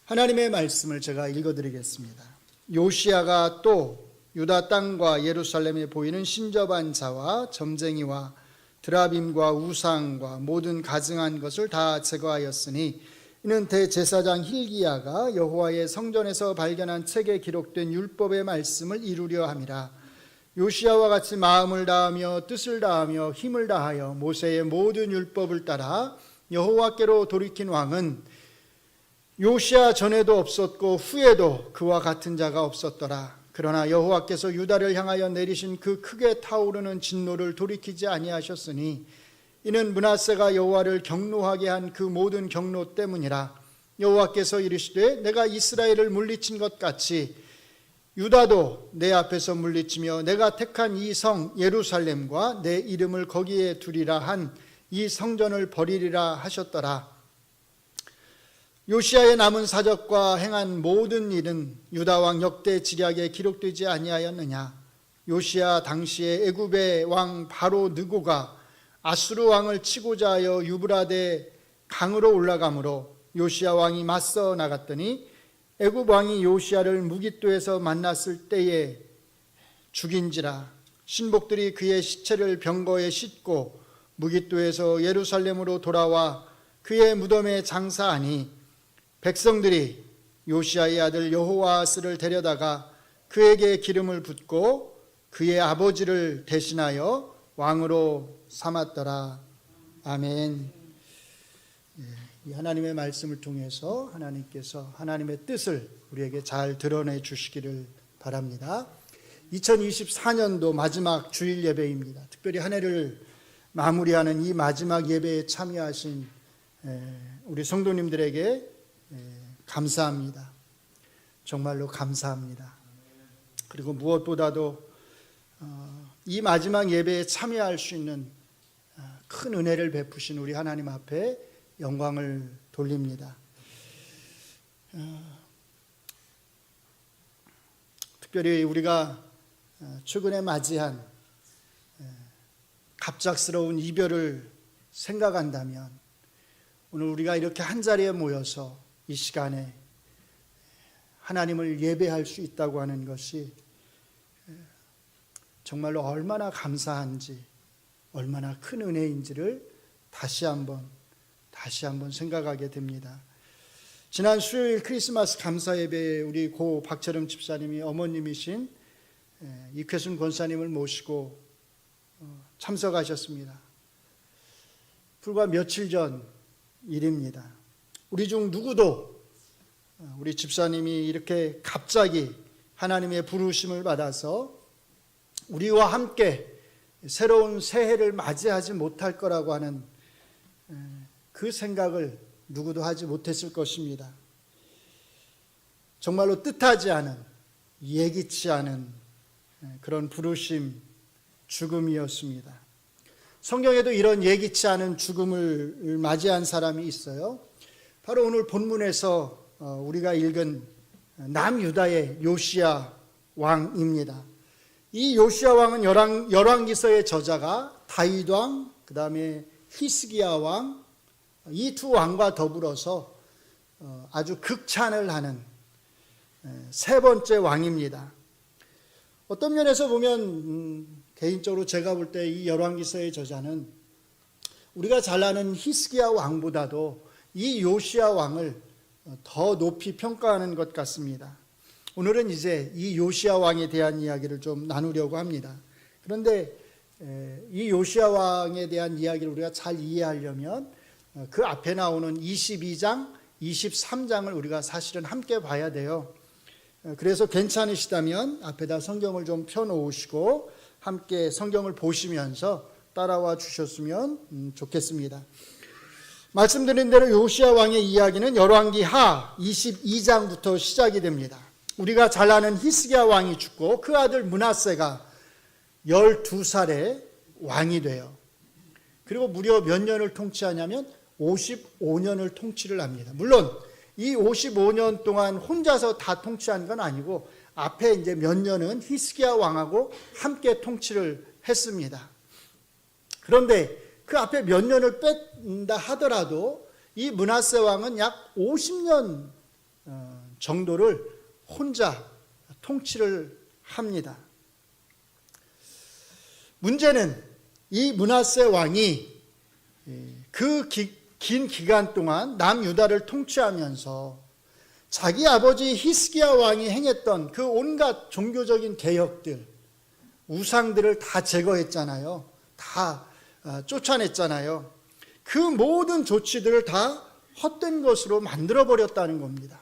하나님의 말씀을 제가 읽어드리겠습니다. 요시야가 또 유다 땅과 예루살렘에 보이는 신접한 자와 점쟁이와 드라빔과 우상과 모든 가증한 것을 다 제거하였으니 이는 대제사장 hil기야가 여호와의 성전에서 발견한 책에 기록된 율법의 말씀을 이루려 함이라. 요시야와 같이 마음을 다하며 뜻을 다하며 힘을 다하여 모세의 모든 율법을 따라 여호와께로 돌이킨 왕은 요시야 전에도 없었고 후에도 그와 같은 자가 없었더라. 그러나 여호와께서 유다를 향하여 내리신 그 크게 타오르는 진노를 돌이키지 아니하셨으니 이는 므낫세가 여호와를 경노하게 한 그 모든 경노 때문이라. 여호와께서 이르시되 내가 이스라엘을 물리친 것 같이 유다도 내 앞에서 물리치며 내가 택한 이 성 예루살렘과 내 이름을 거기에 두리라 한 이 성전을 버리리라 하셨더라. 요시야의 남은 사적과 행한 모든 일은 유다 왕 역대 지략에 기록되지 아니하였느냐. 요시야 당시에 애굽의 왕 바로 느고가 아수르 왕을 치고자 하여 유브라데 강으로 올라가므로 요시야 왕이 맞서 나갔더니 애굽 왕이 요시야를 무깃도에서 만났을 때에 죽인지라. 신복들이 그의 시체를 병거에 싣고 무깃도에서 예루살렘으로 돌아와 그의 무덤에 장사하니 백성들이 요시야의 아들 여호와스를 데려다가 그에게 기름을 붓고 그의 아버지를 대신하여 왕으로 삼았더라. 아멘. 이 하나님의 말씀을 통해서 하나님께서 하나님의 뜻을 우리에게 잘 드러내 주시기를 바랍니다. 2024년도 마지막 주일 예배입니다. 특별히 한 해를 마무리하는 이 마지막 예배에 참여하신 우리 성도님들에게 감사합니다. 정말로 감사합니다. 그리고 무엇보다도 이 마지막 예배에 참여할 수 있는 큰 은혜를 베푸신 우리 하나님 앞에 영광을 돌립니다. 특별히 우리가 최근에 맞이한 갑작스러운 이별을 생각한다면 오늘 우리가 이렇게 한자리에 모여서 이 시간에 하나님을 예배할 수 있다고 하는 것이 정말로 얼마나 감사한지, 얼마나 큰 은혜인지를 다시 한번 생각하게 됩니다. 지난 수요일 크리스마스 감사 예배에 우리 고 박철음 집사님이 어머님이신 이쾌순 권사님을 모시고 참석하셨습니다. 불과 며칠 전 일입니다. 우리 중 누구도 우리 집사님이 이렇게 갑자기 하나님의 부르심을 받아서 우리와 함께 새로운 새해를 맞이하지 못할 거라고 하는 그 생각을 누구도 하지 못했을 것입니다. 정말로 뜻하지 않은, 예기치 않은 그런 부르심, 죽음이었습니다. 성경에도 이런 예기치 않은 죽음을 맞이한 사람이 있어요. 바로 오늘 본문에서 우리가 읽은 남유다의 요시야 왕입니다. 이 요시야 왕은 열왕기서의 저자가 다윗 왕, 그 다음에 히스기야 왕, 이 두 왕과 더불어서 아주 극찬을 하는 세 번째 왕입니다. 어떤 면에서 보면 개인적으로 제가 볼 때 이 열왕기서의 저자는 우리가 잘 아는 히스기야 왕보다도 이 요시야 왕을 더 높이 평가하는 것 같습니다. 오늘은 이제 이 요시야 왕에 대한 이야기를 좀 나누려고 합니다. 그런데 이 요시야 왕에 대한 이야기를 우리가 잘 이해하려면 그 앞에 나오는 22장, 23장을 우리가 사실은 함께 봐야 돼요. 그래서 괜찮으시다면 앞에다 성경을 좀 펴놓으시고 함께 성경을 보시면서 따라와 주셨으면 좋겠습니다. 말씀드린 대로 요시야 왕의 이야기는 열왕기 하 22장부터 시작이 됩니다. 우리가 잘 아는 히스기야 왕이 죽고 그 아들 므낫세가 12살에 왕이 돼요. 그리고 무려 몇 년을 통치하냐면 55년을 통치를 합니다. 물론 이 55년 동안 혼자서 다 통치한 건 아니고 앞에 이제 몇 년은 히스기야 왕하고 함께 통치를 했습니다. 그런데 그 앞에 몇 년을 뺀다 하더라도 이 므낫세 왕은 약 50년 정도를 혼자 통치를 합니다. 문제는 이 므낫세 왕이 그 긴 기간 동안 남유다를 통치하면서 자기 아버지 히스기야 왕이 행했던 그 온갖 종교적인 개혁들, 우상들을 다 제거했잖아요. 다 쫓아냈잖아요. 그 모든 조치들을 다 헛된 것으로 만들어버렸다는 겁니다.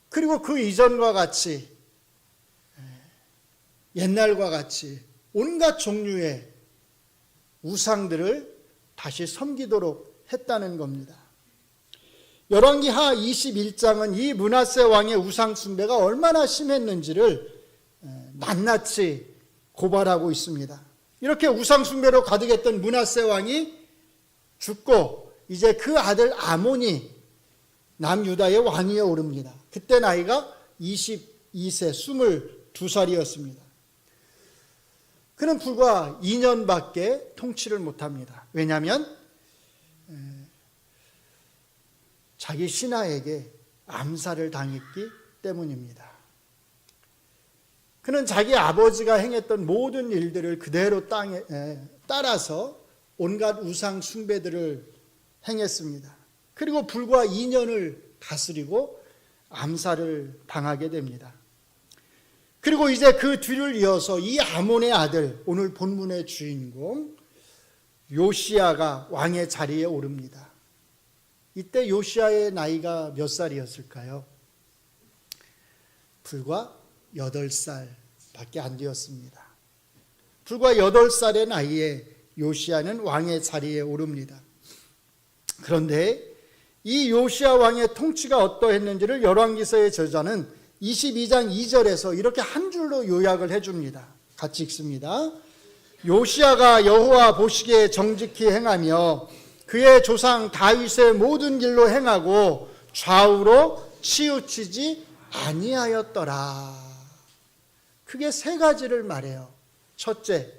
그리고 그 이전과 같이, 옛날과 같이 온갖 종류의 우상들을 다시 섬기도록 했다는 겁니다. 열왕기하 21장은 이 므낫세 왕의 우상 숭배가 얼마나 심했는지를 낱낱이 고발하고 있습니다. 이렇게 우상 숭배로 가득했던 므낫세 왕이 죽고 이제 그 아들 아몬이 남유다의 왕위에 오릅니다. 그때 나이가 22세, 22살이었습니다. 그는 불과 2년밖에 통치를 못합니다. 왜냐하면 자기 신하에게 암살을 당했기 때문입니다. 그는 자기 아버지가 행했던 모든 일들을 그대로 따라서 온갖 우상 숭배들을 행했습니다. 그리고 불과 2년을 다스리고 암살을 당하게 됩니다. 그리고 이제 그 뒤를 이어서 이 아몬의 아들, 오늘 본문의 주인공 요시야가 왕의 자리에 오릅니다. 이때 요시야의 나이가 몇 살이었을까요? 불과 8살밖에 안 되었습니다. 불과 8살의 나이에 요시야는 왕의 자리에 오릅니다. 그런데 이 요시야 왕의 통치가 어떠했는지를 열왕기서의 저자는 22장 2절에서 이렇게 한 줄로 요약을 해줍니다. 같이 읽습니다. 요시야가 여호와 보시기에 정직히 행하며 그의 조상 다윗의 모든 길로 행하고 좌우로 치우치지 아니하였더라. 크게 세 가지를 말해요. 첫째,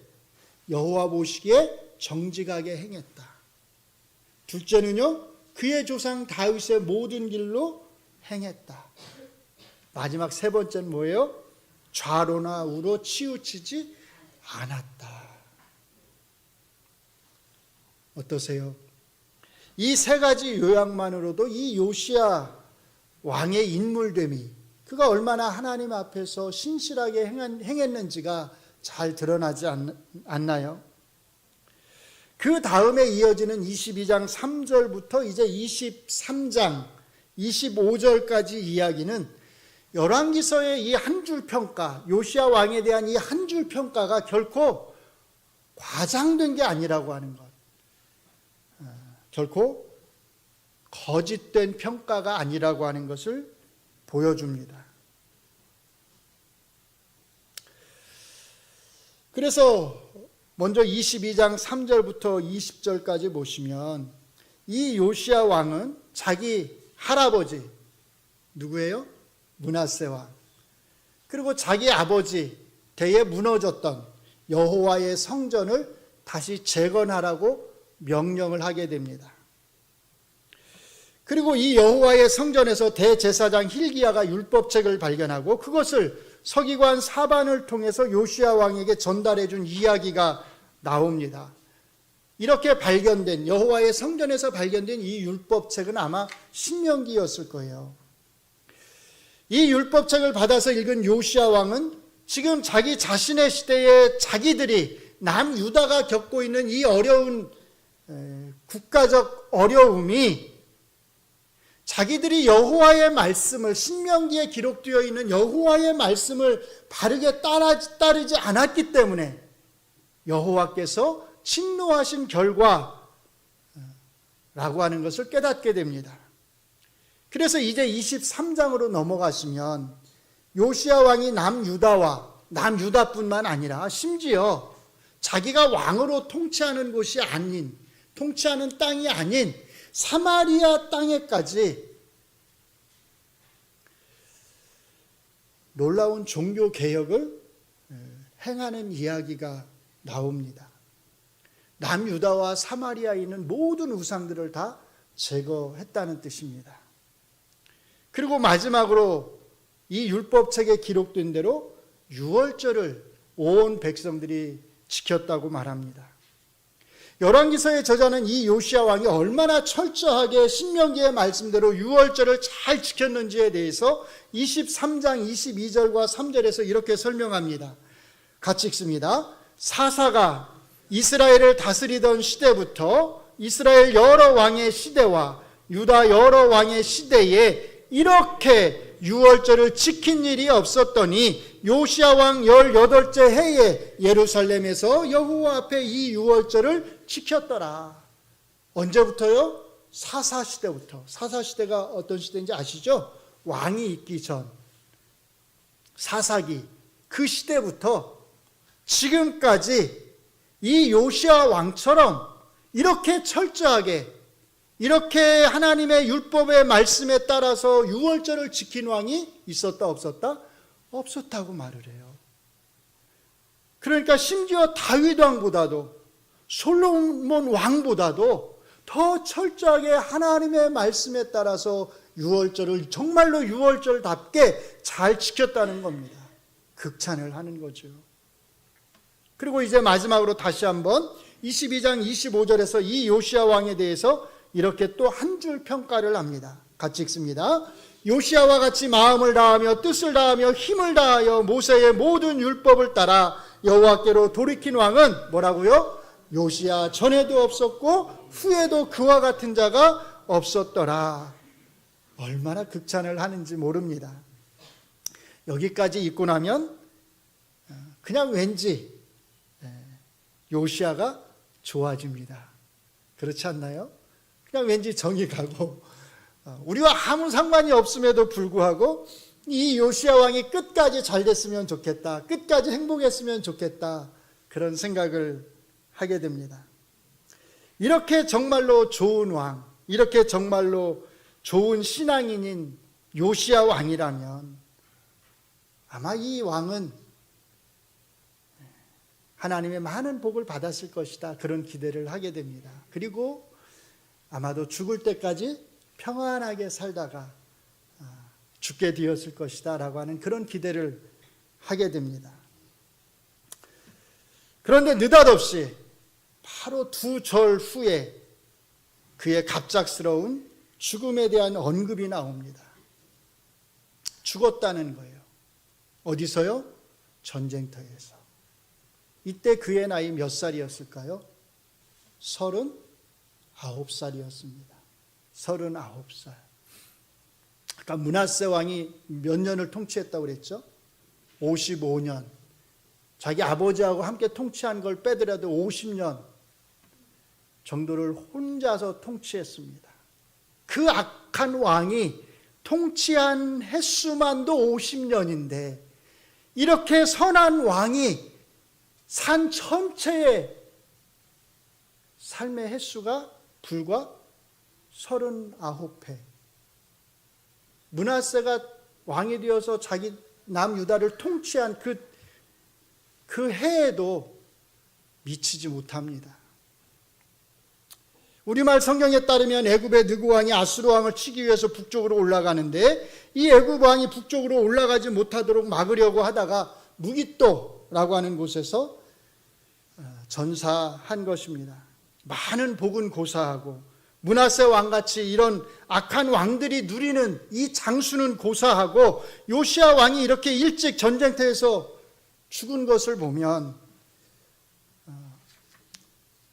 여호와 보시기에 정직하게 행했다. 둘째는요, 그의 조상 다윗의 모든 길로 행했다. 마지막 세 번째는 뭐예요? 좌로나 우로 치우치지 않았다. 어떠세요? 이 세 가지 요약만으로도 이 요시야 왕의 인물됨이, 그가 얼마나 하나님 앞에서 신실하게 행했는지가 잘 드러나지 않나요? 그 다음에 이어지는 22장 3절부터 이제 23장 25절까지 이야기는 열왕기서의 이 한 줄 평가, 요시야 왕에 대한 이 한 줄 평가가 결코 과장된 게 아니라고 하는 것, 결코 거짓된 평가가 아니라고 하는 것을 보여줍니다. 그래서 먼저 22장 3절부터 20절까지 보시면 이 요시야 왕은 자기 할아버지, 누구예요? 므낫세 왕, 그리고 자기 아버지 때에 무너졌던 여호와의 성전을 다시 재건하라고 명령을 하게 됩니다. 그리고 이 여호와의 성전에서 대제사장 힐기야가 율법책을 발견하고 그것을 서기관 사반을 통해서 요시야 왕에게 전달해 준 이야기가 나옵니다. 이렇게 발견된, 여호와의 성전에서 발견된 이 율법책은 아마 신명기였을 거예요. 이 율법책을 받아서 읽은 요시야 왕은 지금 자기 자신의 시대에 자기들이 남유다가 겪고 있는 이 어려운 국가적 어려움이 자기들이 여호와의 말씀을, 신명기에 기록되어 있는 여호와의 말씀을 바르게 따르지 않았기 때문에 여호와께서 진노하신 결과라고 하는 것을 깨닫게 됩니다. 그래서 이제 23장으로 넘어가시면 요시야 왕이 남유다뿐만 아니라 심지어 자기가 왕으로 통치하는 곳이 아닌, 통치하는 땅이 아닌 사마리아 땅에까지 놀라운 종교 개혁을 행하는 이야기가 나옵니다. 남유다와 사마리아에 있는 모든 우상들을 다 제거했다는 뜻입니다. 그리고 마지막으로 이 율법책에 기록된 대로 유월절을 온 백성들이 지켰다고 말합니다. 열왕기서의 저자는 이 요시야 왕이 얼마나 철저하게 신명기의 말씀대로 유월절을 잘 지켰는지에 대해서 23장 22절과 3절에서 이렇게 설명합니다. 같이 읽습니다. 사사가 이스라엘을 다스리던 시대부터 이스라엘 여러 왕의 시대와 유다 여러 왕의 시대에 이렇게 유월절을 지킨 일이 없었더니 요시야 왕 18째 해에 예루살렘에서 여호와 앞에 이 유월절을 지켰더라. 언제부터요? 사사시대부터. 사사시대가 어떤 시대인지 아시죠? 왕이 있기 전 사사기, 그 시대부터 지금까지 이 요시야 왕처럼 이렇게 철저하게, 이렇게 하나님의 율법의 말씀에 따라서 유월절을 지킨 왕이 있었다 없었다? 없었다고 말을 해요. 그러니까 심지어 다윗 왕보다도, 솔로몬 왕보다도 더 철저하게 하나님의 말씀에 따라서 유월절을 정말로 유월절답게 잘 지켰다는 겁니다. 극찬을 하는 거죠. 그리고 이제 마지막으로 다시 한번 22장 25절에서 이 요시야 왕에 대해서 이렇게 또 한 줄 평가를 합니다. 같이 읽습니다. 요시야와 같이 마음을 다하며 뜻을 다하며 힘을 다하여 모세의 모든 율법을 따라 여호와께로 돌이킨 왕은 뭐라고요? 요시야 전에도 없었고 후에도 그와 같은 자가 없었더라. 얼마나 극찬을 하는지 모릅니다. 여기까지 읽고 나면 그냥 왠지 요시야가 좋아집니다. 그렇지 않나요? 그냥 왠지 정이 가고 우리와 아무 상관이 없음에도 불구하고 이 요시야 왕이 끝까지 잘 됐으면 좋겠다, 끝까지 행복했으면 좋겠다, 그런 생각을 하게 됩니다. 이렇게 정말로 좋은 왕, 이렇게 정말로 좋은 신앙인인 요시야 왕이라면 아마 이 왕은 하나님의 많은 복을 받았을 것이다, 그런 기대를 하게 됩니다. 그리고 아마도 죽을 때까지 평안하게 살다가 죽게 되었을 것이다 라고 하는 그런 기대를 하게 됩니다. 그런데 느닷없이 바로 2절 후에 그의 갑작스러운 죽음에 대한 언급이 나옵니다. 죽었다는 거예요. 어디서요? 전쟁터에서. 이때 그의 나이 몇 살이었을까요? 39살이었습니다. 39살. 아까 므낫세 왕이 몇 년을 통치했다고 그랬죠? 55년. 자기 아버지하고 함께 통치한 걸 빼더라도 50년 정도를 혼자서 통치했습니다. 그 악한 왕이 통치한 횟수만도 50년인데 이렇게 선한 왕이 산 전체의 삶의 횟수가 불과 39회. 므낫세가 왕이 되어서 자기 남유다를 통치한 그 해에도 미치지 못합니다. 우리말 성경에 따르면 애굽의 느고 왕이 아수르 왕을 치기 위해서 북쪽으로 올라가는데 이 애굽 왕이 북쪽으로 올라가지 못하도록 막으려고 하다가 무깃도라고 하는 곳에서 전사한 것입니다. 많은 복은 고사하고 므낫세 왕같이 이런 악한 왕들이 누리는 이 장수는 고사하고 요시야 왕이 이렇게 일찍 전쟁터에서 죽은 것을 보면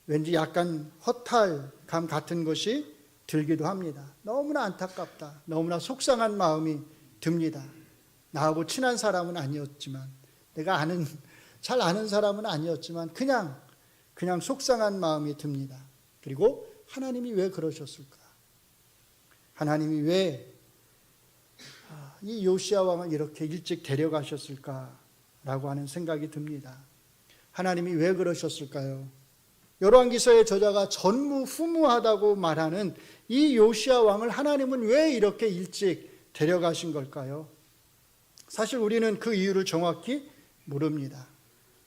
왠지 약간 허탈감 같은 것이 들기도 합니다. 너무나 안타깝다. 너무나 속상한 마음이 듭니다. 나하고 친한 사람은 아니었지만, 내가 잘 아는 사람은 아니었지만 그냥 속상한 마음이 듭니다. 그리고 하나님이 왜 그러셨을까? 하나님이 왜 이 요시야 왕을 이렇게 일찍 데려가셨을까라고 하는 생각이 듭니다. 하나님이 왜 그러셨을까요? 열왕기서의 저자가 전무후무하다고 말하는 이 요시야 왕을 하나님은 왜 이렇게 일찍 데려가신 걸까요? 사실 우리는 그 이유를 정확히 모릅니다.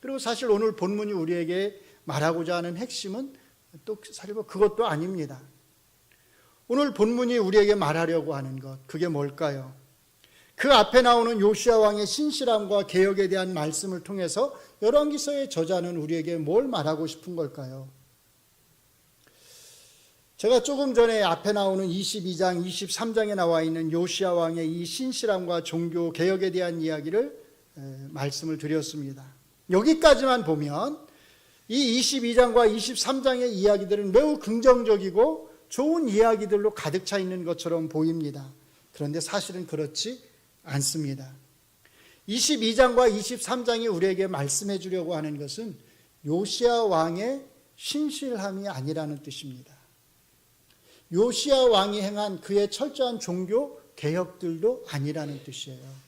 그리고 사실 오늘 본문이 우리에게 말하고자 하는 핵심은 또 사실 그것도 아닙니다. 오늘 본문이 우리에게 말하려고 하는 것, 그게 뭘까요? 그 앞에 나오는 요시야 왕의 신실함과 개혁에 대한 말씀을 통해서 열왕기서의 저자는 우리에게 뭘 말하고 싶은 걸까요? 제가 조금 전에 앞에 나오는 22장, 23장에 나와 있는 요시야 왕의 이 신실함과 종교 개혁에 대한 이야기를 말씀을 드렸습니다. 여기까지만 보면 이 22장과 23장의 이야기들은 매우 긍정적이고 좋은 이야기들로 가득 차 있는 것처럼 보입니다. 그런데 사실은 그렇지 않습니다. 22장과 23장이 우리에게 말씀해 주려고 하는 것은 요시야 왕의 신실함이 아니라는 뜻입니다. 요시야 왕이 행한 그의 철저한 종교 개혁들도 아니라는 뜻이에요.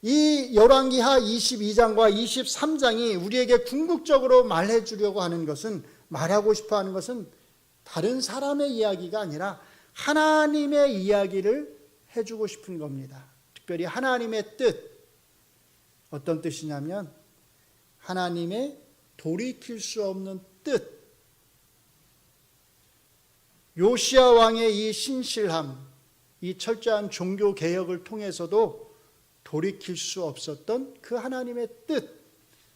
이 열왕기하 22장과 23장이 우리에게 궁극적으로 말해 주려고 하는 것은, 말하고 싶어 하는 것은 다른 사람의 이야기가 아니라 하나님의 이야기를 해주고 싶은 겁니다. 특별히 하나님의 뜻. 어떤 뜻이냐면 하나님의 돌이킬 수 없는 뜻. 요시야 왕의 이 신실함, 이 철저한 종교 개혁을 통해서도 돌이킬 수 없었던 그 하나님의 뜻,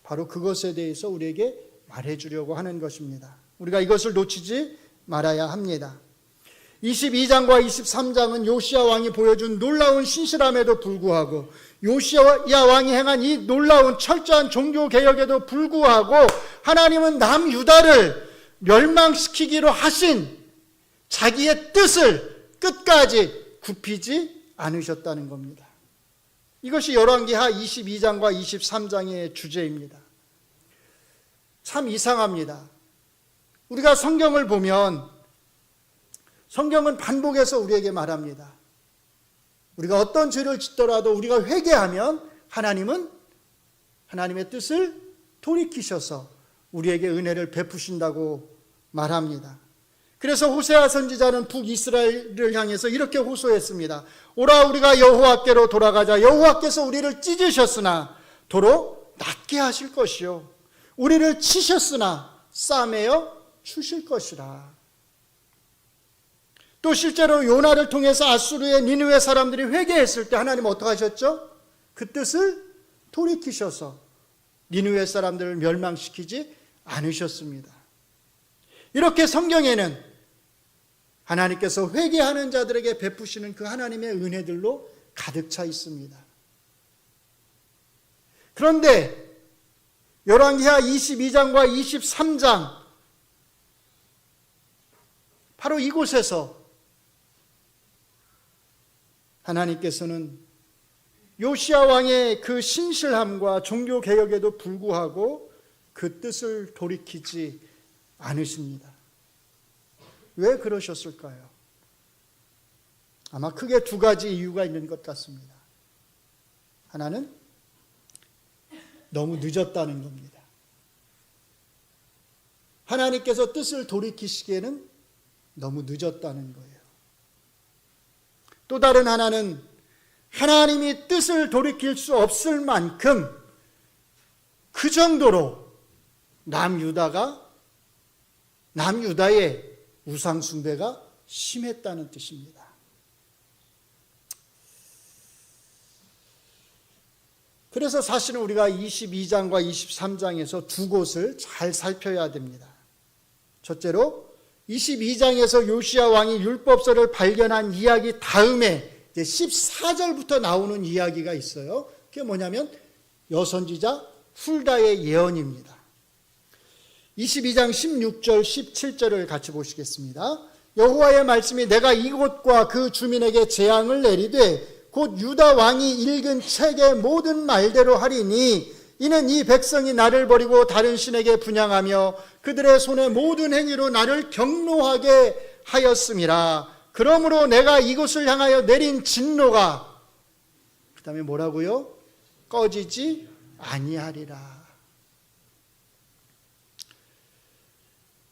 바로 그것에 대해서 우리에게 말해주려고 하는 것입니다. 우리가 이것을 놓치지 말아야 합니다. 22장과 23장은 요시야 왕이 보여준 놀라운 신실함에도 불구하고, 요시야 왕이 행한 이 놀라운 철저한 종교 개혁에도 불구하고 하나님은 남유다를 멸망시키기로 하신 자기의 뜻을 끝까지 굽히지 않으셨다는 겁니다. 이것이 열왕기하 22장과 23장의 주제입니다. 참 이상합니다. 우리가 성경을 보면 성경은 반복해서 우리에게 말합니다. 우리가 어떤 죄를 짓더라도 우리가 회개하면 하나님은 하나님의 뜻을 돌이키셔서 우리에게 은혜를 베푸신다고 말합니다. 그래서 호세아 선지자는 북이스라엘을 향해서 이렇게 호소했습니다. 오라, 우리가 여호와께로 돌아가자. 여호와께서 우리를 찢으셨으나 도로 낫게 하실 것이요, 우리를 치셨으나 싸매어 주실 것이라. 또 실제로 요나를 통해서 아수르의 니느웨 사람들이 회개했을 때 하나님 어떻게 하셨죠? 그 뜻을 돌이키셔서 니느웨 사람들을 멸망시키지 않으셨습니다. 이렇게 성경에는 하나님께서 회개하는 자들에게 베푸시는 그 하나님의 은혜들로 가득 차 있습니다. 그런데 열왕기하 22장과 23장, 바로 이곳에서 하나님께서는 요시야 왕의 그 신실함과 종교 개혁에도 불구하고 그 뜻을 돌이키지 않으십니다. 왜 그러셨을까요? 아마 크게 두 가지 이유가 있는 것 같습니다. 하나는 너무 늦었다는 겁니다. 하나님께서 뜻을 돌이키시기에는 너무 늦었다는 거예요. 또 다른 하나는 하나님이 뜻을 돌이킬 수 없을 만큼 그 정도로 남유다의 우상숭배가 심했다는 뜻입니다. 그래서 사실은 우리가 22장과 23장에서 두 곳을 잘 살펴야 됩니다. 첫째로 22장에서 요시야 왕이 율법서를 발견한 이야기 다음에 14절부터 나오는 이야기가 있어요. 그게 뭐냐면 여선지자 훌다의 예언입니다. 22장 16절 17절을 같이 보시겠습니다. 여호와의 말씀이 내가 이곳과 그 주민에게 재앙을 내리되 곧 유다 왕이 읽은 책의 모든 말대로 하리니 이는 이 백성이 나를 버리고 다른 신에게 분향하며 그들의 손의 모든 행위로 나를 경노하게 하였음이라. 그러므로 내가 이곳을 향하여 내린 진노가, 그 다음에 뭐라고요? 꺼지지 아니하리라.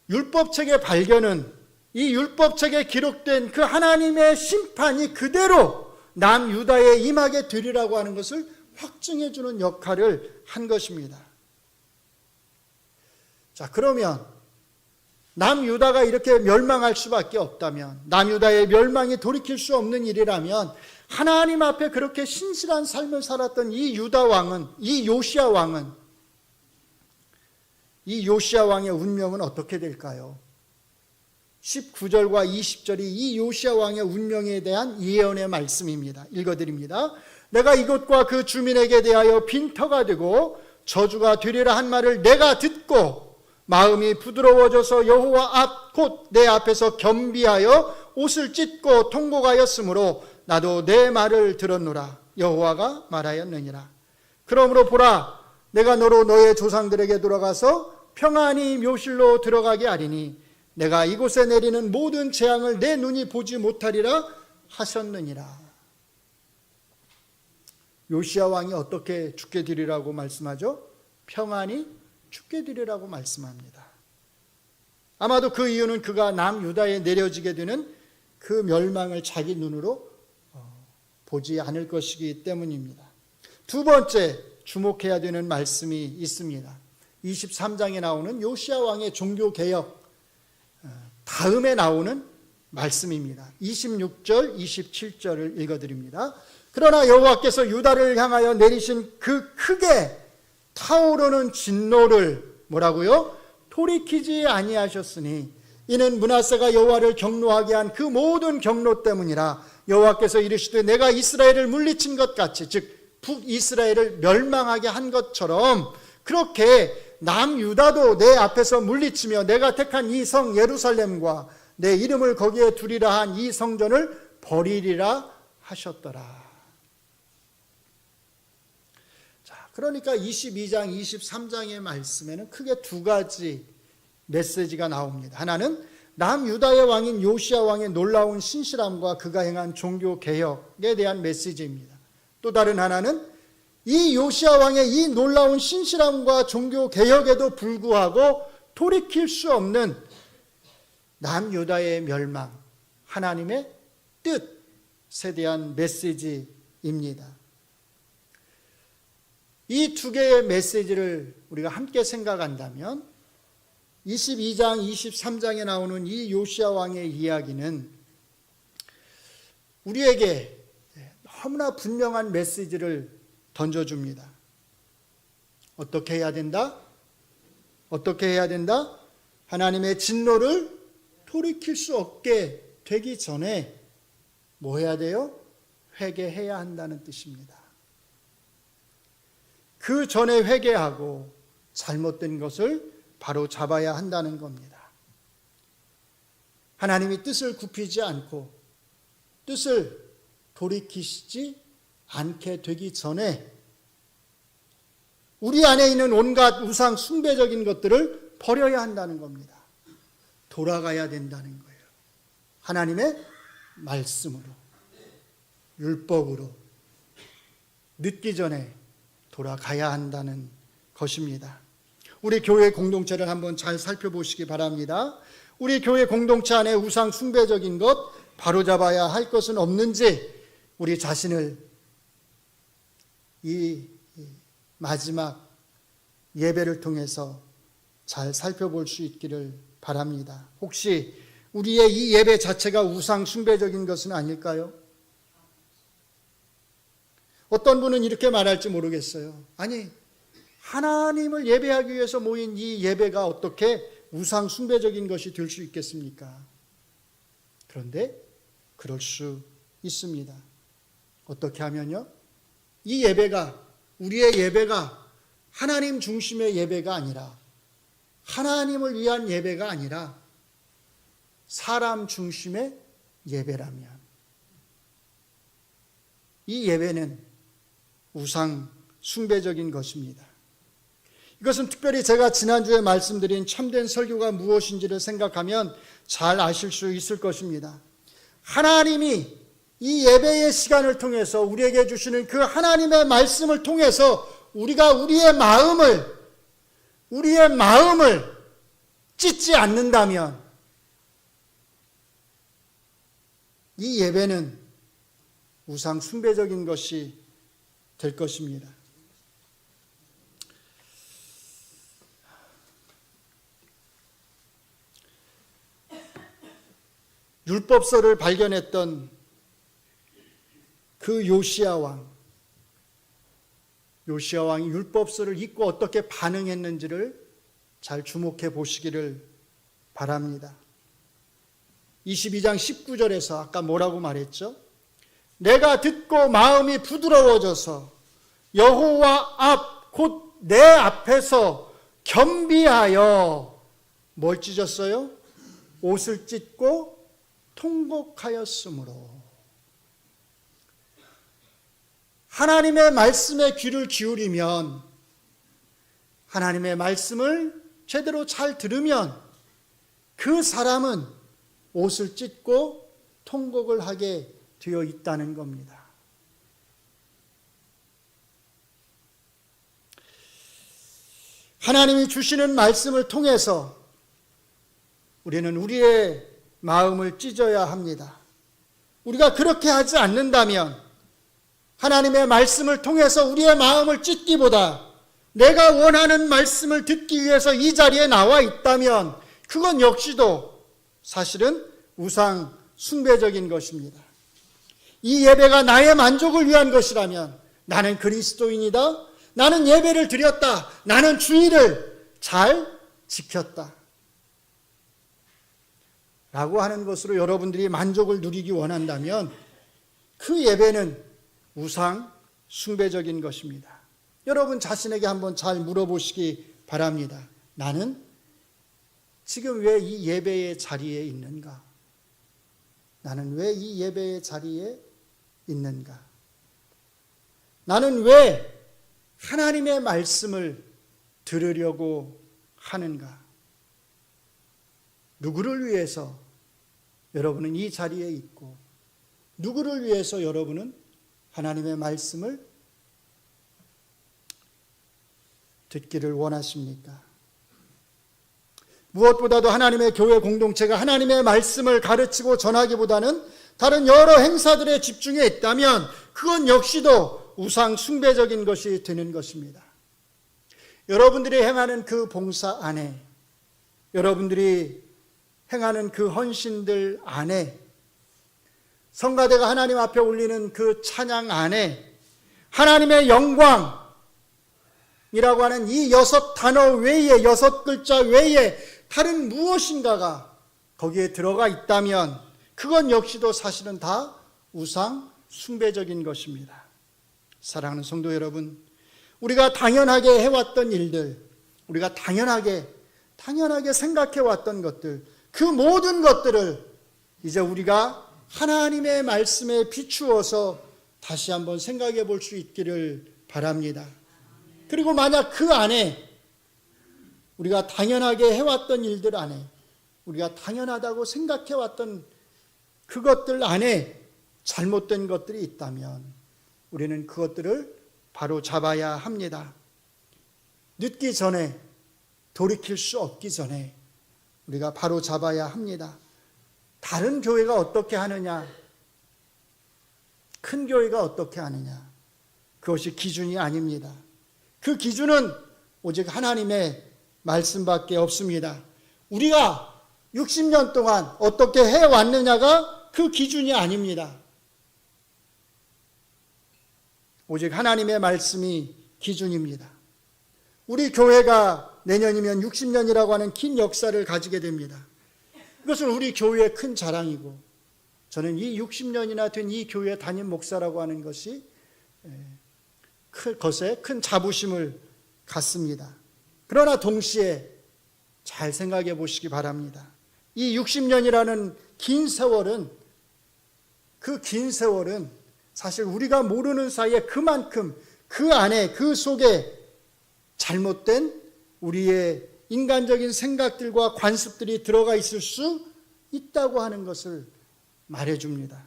율법책의 발견은 이 율법책에 기록된 그 하나님의 심판이 그대로 남유다에 임하게 되리라고 하는 것을 확증해 주는 역할을 한 것입니다. 자, 그러면 남유다가 이렇게 멸망할 수밖에 없다면, 남유다의 멸망이 돌이킬 수 없는 일이라면 하나님 앞에 그렇게 신실한 삶을 살았던 이 유다 왕은, 이 요시야 왕의 운명은 어떻게 될까요? 19절과 20절이 이 요시야 왕의 운명에 대한 예언의 말씀입니다. 읽어드립니다. 내가 이곳과 그 주민에게 대하여 빈터가 되고 저주가 되리라 한 말을 내가 듣고 마음이 부드러워져서 여호와 앞 곧 내 앞에서 겸비하여 옷을 찢고 통곡하였으므로 나도 내 말을 들었노라. 여호와가 말하였느니라. 그러므로 보라, 내가 너로 너의 조상들에게 돌아가서 평안히 묘실로 들어가게 하리니 내가 이곳에 내리는 모든 재앙을 내 눈이 보지 못하리라 하셨느니라. 요시야 왕이 어떻게 죽게 되리라고 말씀하죠? 평안히 죽게 되리라고 말씀합니다. 아마도 그 이유는 그가 남유다에 내려지게 되는 그 멸망을 자기 눈으로 보지 않을 것이기 때문입니다. 두 번째 주목해야 되는 말씀이 있습니다. 23장에 나오는 요시야 왕의 종교개혁 다음에 나오는 말씀입니다. 26절, 27절을 읽어드립니다. 그러나 여호와께서 유다를 향하여 내리신 그 크게 타오르는 진노를 뭐라고요? 돌이키지 아니하셨으니 이는 므낫세가 여호와를 경노하게 한 그 모든 경노 때문이라. 여호와께서 이르시되 내가 이스라엘을 물리친 것 같이, 즉 북이스라엘을 멸망하게 한 것처럼 그렇게 남유다도 내 앞에서 물리치며 내가 택한 이 성 예루살렘과 내 이름을 거기에 두리라 한 이 성전을 버리리라 하셨더라. 그러니까 22장, 23장의 말씀에는 크게 두 가지 메시지가 나옵니다. 하나는 남유다의 왕인 요시야 왕의 놀라운 신실함과 그가 행한 종교개혁에 대한 메시지입니다. 또 다른 하나는 이 요시야 왕의 이 놀라운 신실함과 종교개혁에도 불구하고 돌이킬 수 없는 남유다의 멸망, 하나님의 뜻에 대한 메시지입니다. 이 두 개의 메시지를 우리가 함께 생각한다면 22장, 23장에 나오는 이 요시야 왕의 이야기는 우리에게 너무나 분명한 메시지를 던져줍니다. 어떻게 해야 된다? 어떻게 해야 된다? 하나님의 진노를 돌이킬 수 없게 되기 전에 뭐 해야 돼요? 회개해야 한다는 뜻입니다. 그 전에 회개하고 잘못된 것을 바로 잡아야 한다는 겁니다. 하나님이 뜻을 굽히지 않고 뜻을 돌이키시지 않게 되기 전에 우리 안에 있는 온갖 우상 숭배적인 것들을 버려야 한다는 겁니다. 돌아가야 된다는 거예요. 하나님의 말씀으로, 율법으로 늦기 전에 돌아가야 한다는 것입니다. 우리 교회 공동체를 한번 잘 살펴보시기 바랍니다. 우리 교회 공동체 안에 우상 숭배적인 것 바로잡아야 할 것은 없는지 우리 자신을 이 마지막 예배를 통해서 잘 살펴볼 수 있기를 바랍니다. 혹시 우리의 이 예배 자체가 우상 숭배적인 것은 아닐까요? 어떤 분은 이렇게 말할지 모르겠어요. 아니, 하나님을 예배하기 위해서 모인 이 예배가 어떻게 우상 숭배적인 것이 될 수 있겠습니까? 그런데 그럴 수 있습니다. 어떻게 하면요? 이 예배가, 우리의 예배가 하나님 중심의 예배가 아니라, 하나님을 위한 예배가 아니라 사람 중심의 예배라면 이 예배는 우상 숭배적인 것입니다. 이것은 특별히 제가 지난주에 말씀드린 참된 설교가 무엇인지를 생각하면 잘 아실 수 있을 것입니다. 하나님이 이 예배의 시간을 통해서 우리에게 주시는 그 하나님의 말씀을 통해서 우리가 우리의 마음을 찢지 않는다면 이 예배는 우상 숭배적인 것이 될 것입니다. 율법서를 발견했던 그 요시야 왕이 율법서를 읽고 어떻게 반응했는지를 잘 주목해 보시기를 바랍니다. 22장 19절에서 아까 뭐라고 말했죠? 내가 듣고 마음이 부드러워져서 여호와 앞 곧 내 앞에서 겸비하여 뭘 찢었어요? 옷을 찢고 통곡하였으므로. 하나님의 말씀에 귀를 기울이면, 하나님의 말씀을 제대로 잘 들으면 그 사람은 옷을 찢고 통곡을 하게 되어 있다는 겁니다. 하나님이 주시는 말씀을 통해서 우리는 우리의 마음을 찢어야 합니다. 우리가 그렇게 하지 않는다면, 하나님의 말씀을 통해서 우리의 마음을 찢기보다 내가 원하는 말씀을 듣기 위해서 이 자리에 나와 있다면 그건 역시도 사실은 우상 숭배적인 것입니다. 이 예배가 나의 만족을 위한 것이라면, 나는 그리스도인이다, 나는 예배를 드렸다, 나는 주의를 잘 지켰다 라고 하는 것으로 여러분들이 만족을 누리기 원한다면 그 예배는 우상 숭배적인 것입니다. 여러분 자신에게 한번 잘 물어보시기 바랍니다. 나는 지금 왜 이 예배의 자리에 있는가? 나는 왜 이 예배의 자리에 있는가? 나는 왜 하나님의 말씀을 들으려고 하는가? 누구를 위해서 여러분은 이 자리에 있고, 누구를 위해서 여러분은 하나님의 말씀을 듣기를 원하십니까? 무엇보다도 하나님의 교회 공동체가 하나님의 말씀을 가르치고 전하기보다는 다른 여러 행사들에 집중해 있다면 그건 역시도 우상 숭배적인 것이 되는 것입니다. 여러분들이 행하는 그 봉사 안에, 여러분들이 행하는 그 헌신들 안에, 성가대가 하나님 앞에 올리는 그 찬양 안에 하나님의 영광이라고 하는 이 6단어 외에, 6글자 외에 다른 무엇인가가 거기에 들어가 있다면 그건 역시도 사실은 다 우상 숭배적인 것입니다. 사랑하는 성도 여러분, 우리가 당연하게 해왔던 일들, 우리가 당연하게 생각해왔던 것들, 그 모든 것들을 이제 우리가 하나님의 말씀에 비추어서 다시 한번 생각해 볼 수 있기를 바랍니다. 그리고 만약 그 안에 우리가 당연하게 해왔던 일들 안에, 우리가 당연하다고 생각해왔던 그것들 안에 잘못된 것들이 있다면 우리는 그것들을 바로 잡아야 합니다. 늦기 전에, 돌이킬 수 없기 전에 우리가 바로 잡아야 합니다. 다른 교회가 어떻게 하느냐, 큰 교회가 어떻게 하느냐, 그것이 기준이 아닙니다. 그 기준은 오직 하나님의 말씀밖에 없습니다. 우리가 60년 동안 어떻게 해왔느냐가 그 기준이 아닙니다. 오직 하나님의 말씀이 기준입니다. 우리 교회가 내년이면 60년이라고 하는 긴 역사를 가지게 됩니다. 이것은 우리 교회의 큰 자랑이고, 저는 이 60년이나 된 이 교회 담임 목사라고 하는 것이 것에 큰 자부심을 갖습니다. 그러나 동시에 잘 생각해 보시기 바랍니다. 이 60년이라는 긴 세월은, 그 긴 세월은 사실 우리가 모르는 사이에 그만큼 그 안에, 그 속에 잘못된 우리의 인간적인 생각들과 관습들이 들어가 있을 수 있다고 하는 것을 말해줍니다.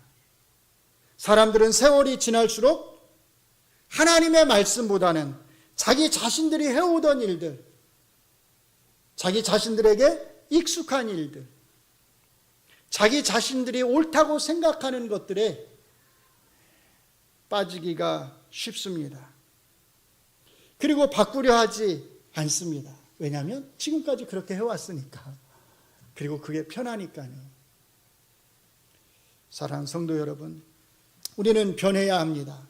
사람들은 세월이 지날수록 하나님의 말씀보다는 자기 자신들이 해오던 일들, 자기 자신들에게 익숙한 일들, 자기 자신들이 옳다고 생각하는 것들에 빠지기가 쉽습니다. 그리고 바꾸려 하지 않습니다. 왜냐하면 지금까지 그렇게 해왔으니까. 그리고 그게 편하니까요. 사랑하는 성도 여러분, 우리는 변해야 합니다.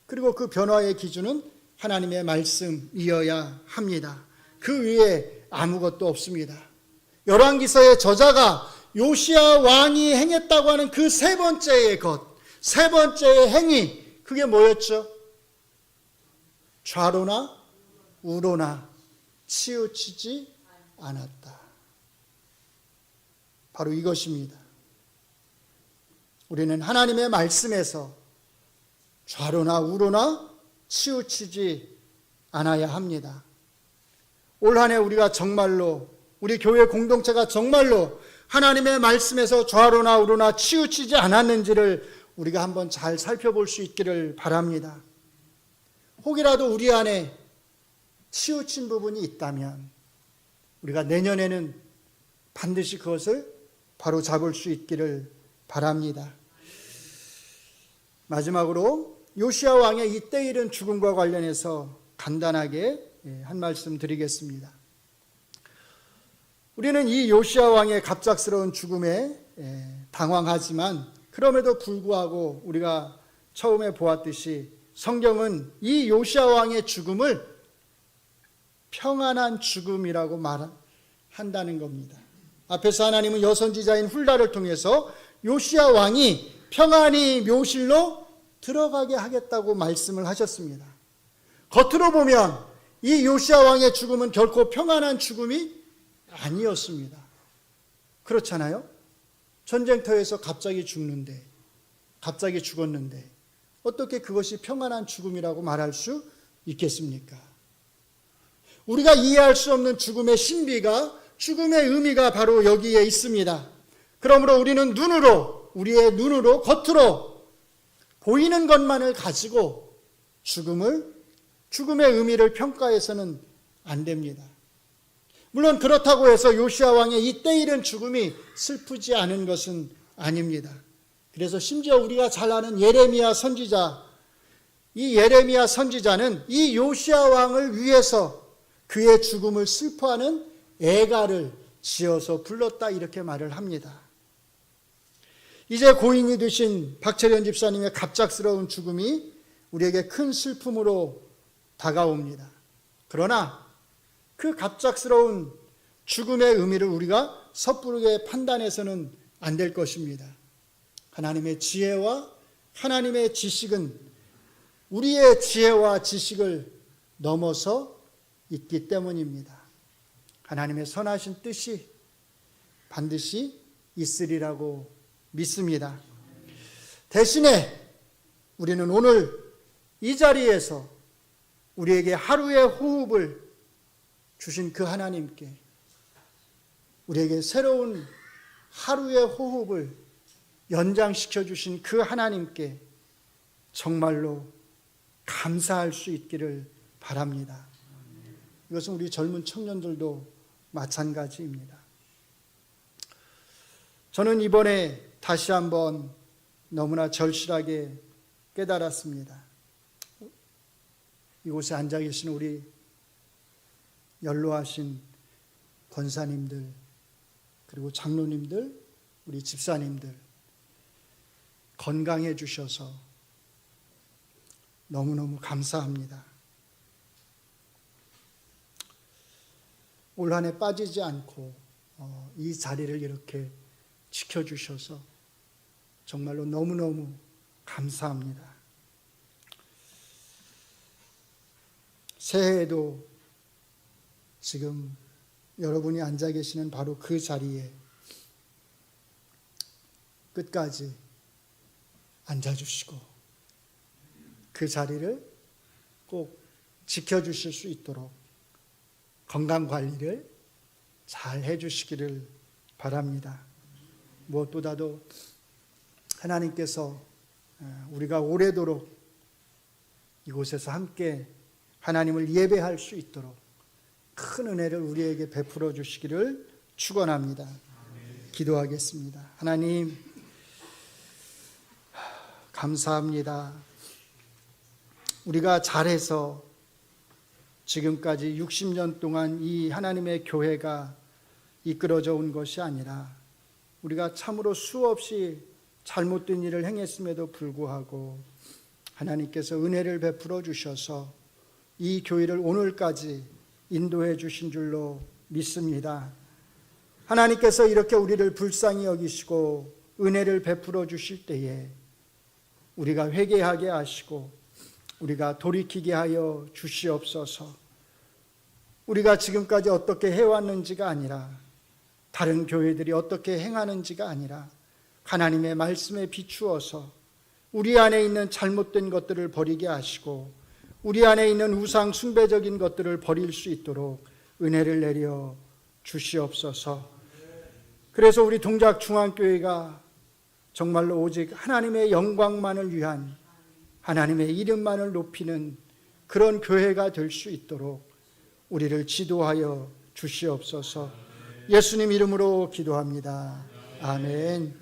그리고 그 변화의 기준은 하나님의 말씀이어야 합니다. 그 위에 아무것도 없습니다. 열왕기서의 저자가 요시야 왕이 행했다고 하는 그 세 번째의 것, 세 번째의 행위, 그게 뭐였죠? 좌로나 우로나 치우치지 않았다. 바로 이것입니다. 우리는 하나님의 말씀에서 좌로나 우로나 치우치지 않아야 합니다. 올 한 해 우리가 정말로, 우리 교회 공동체가 정말로 하나님의 말씀에서 좌로나 우로나 치우치지 않았는지를 우리가 한번 잘 살펴볼 수 있기를 바랍니다. 혹이라도 우리 안에 치우친 부분이 있다면 우리가 내년에는 반드시 그것을 바로 잡을 수 있기를 바랍니다. 마지막으로 요시야 왕의 이때 일은 죽음과 관련해서 간단하게 한 말씀 드리겠습니다. 우리는 이 요시야 왕의 갑작스러운 죽음에 당황하지만 그럼에도 불구하고 우리가 처음에 보았듯이 성경은 이 요시야 왕의 죽음을 평안한 죽음이라고 말한다는 겁니다. 앞에서 하나님은 여선지자인 훌다를 통해서 요시야 왕이 평안히 묘실로 들어가게 하겠다고 말씀을 하셨습니다. 겉으로 보면 이 요시야 왕의 죽음은 결코 평안한 죽음이 아니었습니다. 그렇잖아요? 전쟁터에서 갑자기 죽는데, 갑자기 죽었는데 어떻게 그것이 평안한 죽음이라고 말할 수 있겠습니까? 우리가 이해할 수 없는 죽음의 신비가, 죽음의 의미가 바로 여기에 있습니다. 그러므로 우리는 우리의 눈으로, 겉으로 보이는 것만을 가지고 죽음의 의미를 평가해서는 안 됩니다. 물론 그렇다고 해서 요시야 왕의 이때 일은 죽음이 슬프지 않은 것은 아닙니다. 그래서 심지어 우리가 잘 아는 예레미야 선지자, 이 예레미야 선지자는 이 요시야 왕을 위해서 그의 죽음을 슬퍼하는 애가를 지어서 불렀다, 이렇게 말을 합니다. 이제 고인이 되신 박철현 집사님의 갑작스러운 죽음이 우리에게 큰 슬픔으로 다가옵니다. 그러나 그 갑작스러운 죽음의 의미를 우리가 섣부르게 판단해서는 안 될 것입니다. 하나님의 지혜와 하나님의 지식은 우리의 지혜와 지식을 넘어서 있기 때문입니다. 하나님의 선하신 뜻이 반드시 있으리라고 믿습니다. 대신에 우리는 오늘 이 자리에서 우리에게 하루의 호흡을 주신 그 하나님께, 우리에게 새로운 하루의 호흡을 연장시켜 주신 그 하나님께 정말로 감사할 수 있기를 바랍니다. 이것은 우리 젊은 청년들도 마찬가지입니다. 저는 이번에 다시 한번 너무나 절실하게 깨달았습니다. 이곳에 앉아 계신 우리 연로하신 권사님들, 그리고 장로님들, 우리 집사님들 건강해 주셔서 너무너무 감사합니다. 올 한 해 빠지지 않고 이 자리를 이렇게 지켜주셔서 정말로 너무너무 감사합니다. 새해에도 지금 여러분이 앉아 계시는 바로 그 자리에 끝까지 앉아주시고 그 자리를 꼭 지켜주실 수 있도록 건강관리를 잘 해주시기를 바랍니다. 무엇보다도 하나님께서 우리가 오래도록 이곳에서 함께 하나님을 예배할 수 있도록 큰 은혜를 우리에게 베풀어 주시기를 축원합니다. 기도하겠습니다. 하나님, 감사합니다. 우리가 잘해서 지금까지 60년 동안 이 하나님의 교회가 이끌어져 온 것이 아니라 우리가 참으로 수없이 잘못된 일을 행했음에도 불구하고 하나님께서 은혜를 베풀어 주셔서 이 교회를 오늘까지 인도해 주신 줄로 믿습니다. 하나님께서 이렇게 우리를 불쌍히 여기시고 은혜를 베풀어 주실 때에 우리가 회개하게 하시고 우리가 돌이키게 하여 주시옵소서. 우리가 지금까지 어떻게 해왔는지가 아니라 다른 교회들이 어떻게 행하는지가 아니라 하나님의 말씀에 비추어서 우리 안에 있는 잘못된 것들을 버리게 하시고 우리 안에 있는 우상 숭배적인 것들을 버릴 수 있도록 은혜를 내려 주시옵소서. 그래서 우리 동작중앙교회가 정말로 오직 하나님의 영광만을 위한 하나님의 이름만을 높이는 그런 교회가 될 수 있도록 우리를 지도하여 주시옵소서. 예수님 이름으로 기도합니다. 아멘.